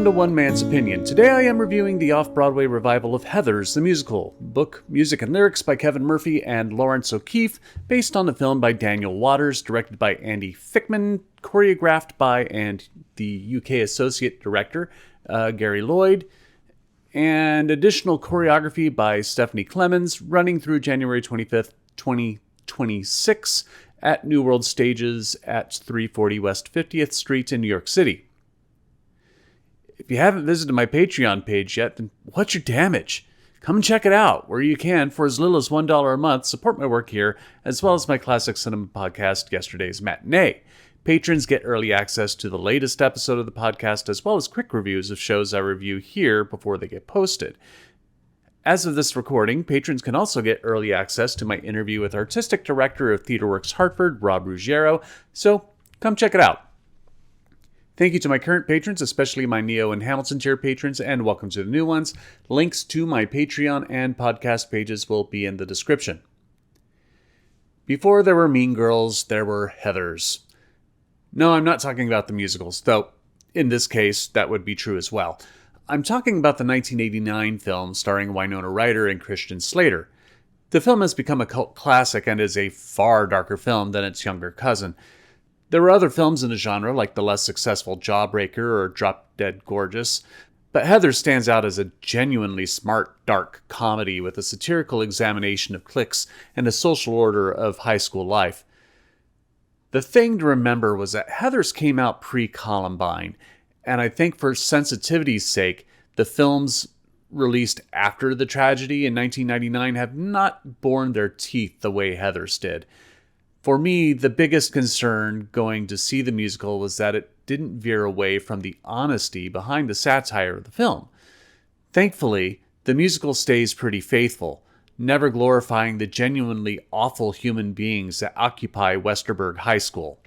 Welcome to One Man's Opinion. Today I am reviewing the off-Broadway revival of Heathers, the musical. Book, music, and lyrics by Kevin Murphy and Laurence O'Keefe, based on the film by Daniel Waters, directed by Andy Fickman, choreographed by and the UK Associate Director, Gary Lloyd, and additional choreography by Stephanie Klemons, running through January 25th, 2026 at New World Stages at 340 West 50th Street in New York City. If you haven't visited my Patreon page yet, then what's your damage? Come and check it out, where you can, for as little as $1 a month, support my work here, as well as my classic cinema podcast, Yesterday's Matinee. Patrons get early access to the latest episode of the podcast, as well as quick reviews of shows I review here before they get posted. As of this recording, patrons can also get early access to my interview with Artistic Director of TheatreWorks Hartford, Rob Ruggiero, so come check it out. Thank you to my current patrons, especially my Neo and Hamilton tier patrons, and welcome to the new ones. Links to my Patreon and podcast pages will be in the description. Before there were Mean Girls, there were Heathers. No, I'm not talking about the musicals, though in this case that would be true as well. I'm talking about the 1989 film starring Winona Ryder and Christian Slater. The film has become a cult classic and is a far darker film than its younger cousin. There were other films in the genre, like the less successful Jawbreaker or Drop Dead Gorgeous, but Heathers stands out as a genuinely smart, dark comedy with a satirical examination of cliques and the social order of high school life. The thing to remember was that Heathers came out pre-Columbine, and I think for sensitivity's sake, the films released after the tragedy in 1999 have not borne their teeth the way Heathers did. For me, the biggest concern going to see the musical was that it didn't veer away from the honesty behind the satire of the film. Thankfully, the musical stays pretty faithful, never glorifying the genuinely awful human beings that occupy Westerberg High School.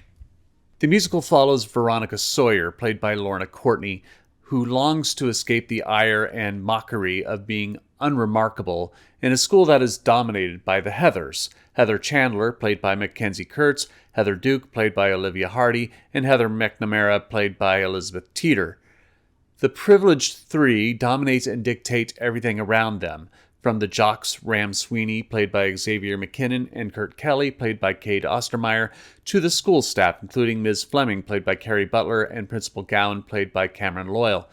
The musical follows Veronica Sawyer, played by Lorna Courtney, who longs to escape the ire and mockery of being unremarkable in a school that is dominated by the Heathers. Heather Chandler, played by Mackenzie Kurtz, Heather Duke, played by Olivia Hardy, and Heather McNamara, played by Elizabeth Teeter. The privileged three dominate and dictate everything around them, from the jocks Ram Sweeney, played by Xavier McKinnon, and Kurt Kelly, played by Cade Ostermeyer, to the school staff, including Ms. Fleming, played by Carrie Butler, and Principal Gowan, played by Cameron Loyal.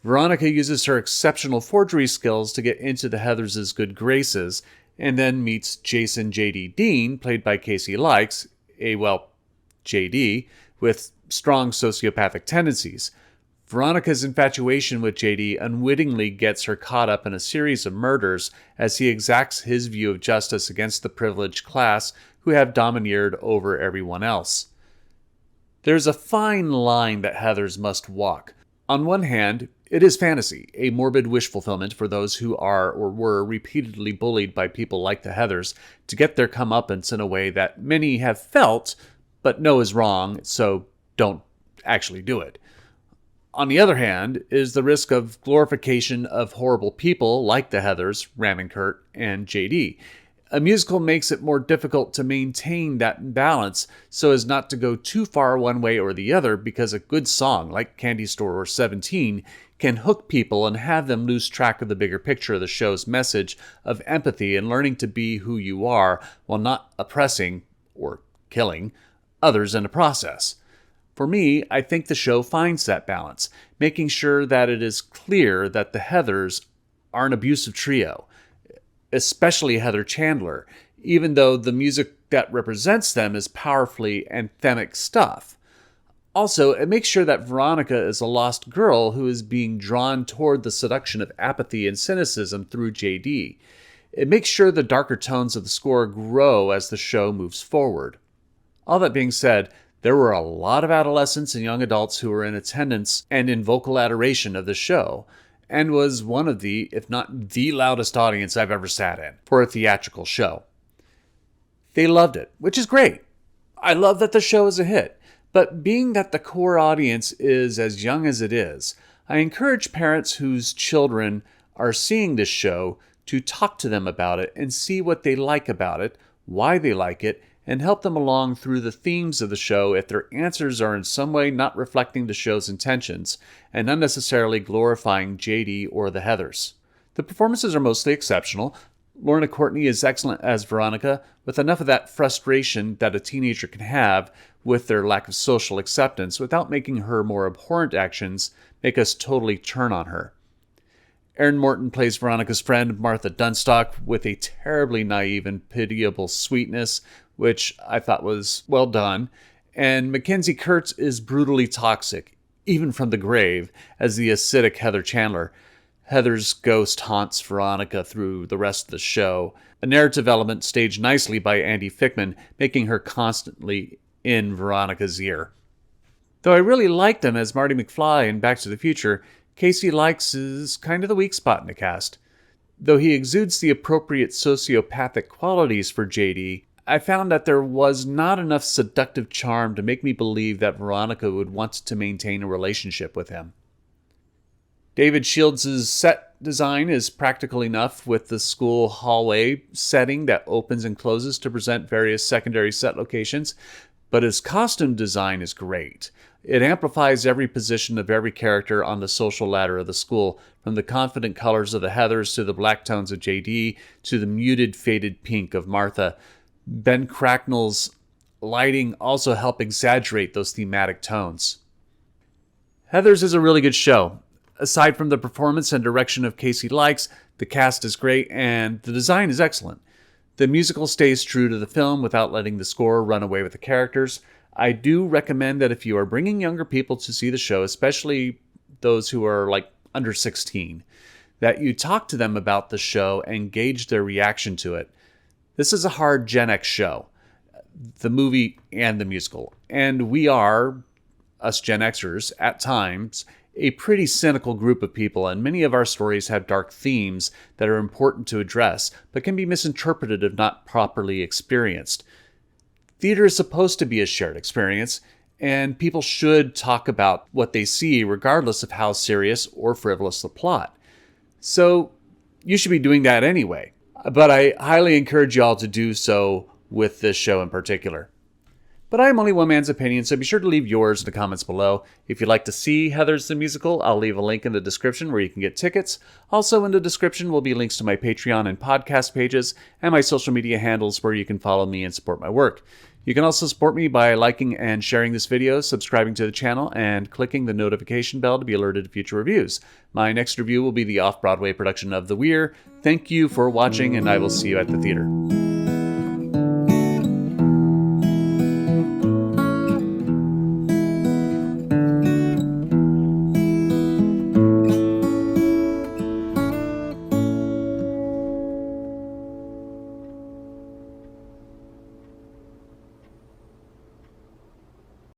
Veronica uses her exceptional forgery skills to get into the Heathers' good graces, and then meets Jason J.D. Dean, played by Casey Likes, J.D., with strong sociopathic tendencies. Veronica's infatuation with J.D. unwittingly gets her caught up in a series of murders as he exacts his view of justice against the privileged class who have domineered over everyone else. There's a fine line that Heathers must walk. On one hand, it is fantasy, a morbid wish fulfillment for those who are or were repeatedly bullied by people like the Heathers to get their comeuppance in a way that many have felt, but know is wrong, so don't actually do it. On the other hand, is the risk of glorification of horrible people like the Heathers, Ram and Kurt, and J.D. A musical makes it more difficult to maintain that balance so as not to go too far one way or the other, because a good song like Candy Store or 17 can hook people and have them lose track of the bigger picture of the show's message of empathy and learning to be who you are while not oppressing, or killing, others in the process. For me, I think the show finds that balance, making sure that it is clear that the Heathers are an abusive trio, especially Heather Chandler, even though the music that represents them is powerfully anthemic stuff. Also, it makes sure that Veronica is a lost girl who is being drawn toward the seduction of apathy and cynicism through J.D. It makes sure the darker tones of the score grow as the show moves forward. All that being said, there were a lot of adolescents and young adults who were in attendance and in vocal adoration of the show, and was one of the, if not the loudest audience I've ever sat in for a theatrical show. They loved it, which is great. I love that the show is a hit, but being that the core audience is as young as it is, I encourage parents whose children are seeing this show to talk to them about it and see what they like about it, why they like it, and help them along through the themes of the show if their answers are in some way not reflecting the show's intentions and unnecessarily glorifying JD or the Heathers. The performances are mostly exceptional. Lorna Courtney is excellent as Veronica, with enough of that frustration that a teenager can have with their lack of social acceptance without making her more abhorrent actions make us totally turn on her. Aaron Morton plays Veronica's friend, Martha Dunstock, with a terribly naive and pitiable sweetness, which I thought was well done. And Mackenzie Kurtz is brutally toxic, even from the grave, as the acidic Heather Chandler. Heather's ghost haunts Veronica through the rest of the show, a narrative element staged nicely by Andy Fickman, making her constantly in Veronica's ear. Though I really liked him as Marty McFly in Back to the Future, Casey Likes is kind of the weak spot in the cast. Though he exudes the appropriate sociopathic qualities for JD, I found that there was not enough seductive charm to make me believe that Veronica would want to maintain a relationship with him. David Shields' set design is practical enough with the school hallway setting that opens and closes to present various secondary set locations, but his costume design is great. It amplifies every position of every character on the social ladder of the school, from the confident colors of the Heathers to the black tones of JD to the muted faded pink of Martha. Ben Cracknell's lighting also help exaggerate those thematic tones. Heathers is a really good show. Aside from the performance and direction of Casey Likes, the cast is great and the design is excellent. The musical stays true to the film without letting the score run away with the characters. I do recommend that if you are bringing younger people to see the show, especially those who are under 16, that you talk to them about the show and gauge their reaction to it. This is a hard Gen X show, the movie and the musical, and we are, us Gen Xers, at times, a pretty cynical group of people, and many of our stories have dark themes that are important to address, but can be misinterpreted if not properly experienced. Theater is supposed to be a shared experience, and people should talk about what they see regardless of how serious or frivolous the plot. So you should be doing that anyway, but I highly encourage you all to do so with this show in particular. But I am only one man's opinion, so be sure to leave yours in the comments below. If you'd like to see Heathers the Musical, I'll leave a link in the description where you can get tickets. Also in the description will be links to my Patreon and podcast pages, and my social media handles where you can follow me and support my work. You can also support me by liking and sharing this video, subscribing to the channel, and clicking the notification bell to be alerted to future reviews. My next review will be the off-Broadway production of The Weir. Thank you for watching, and I will see you at the theater.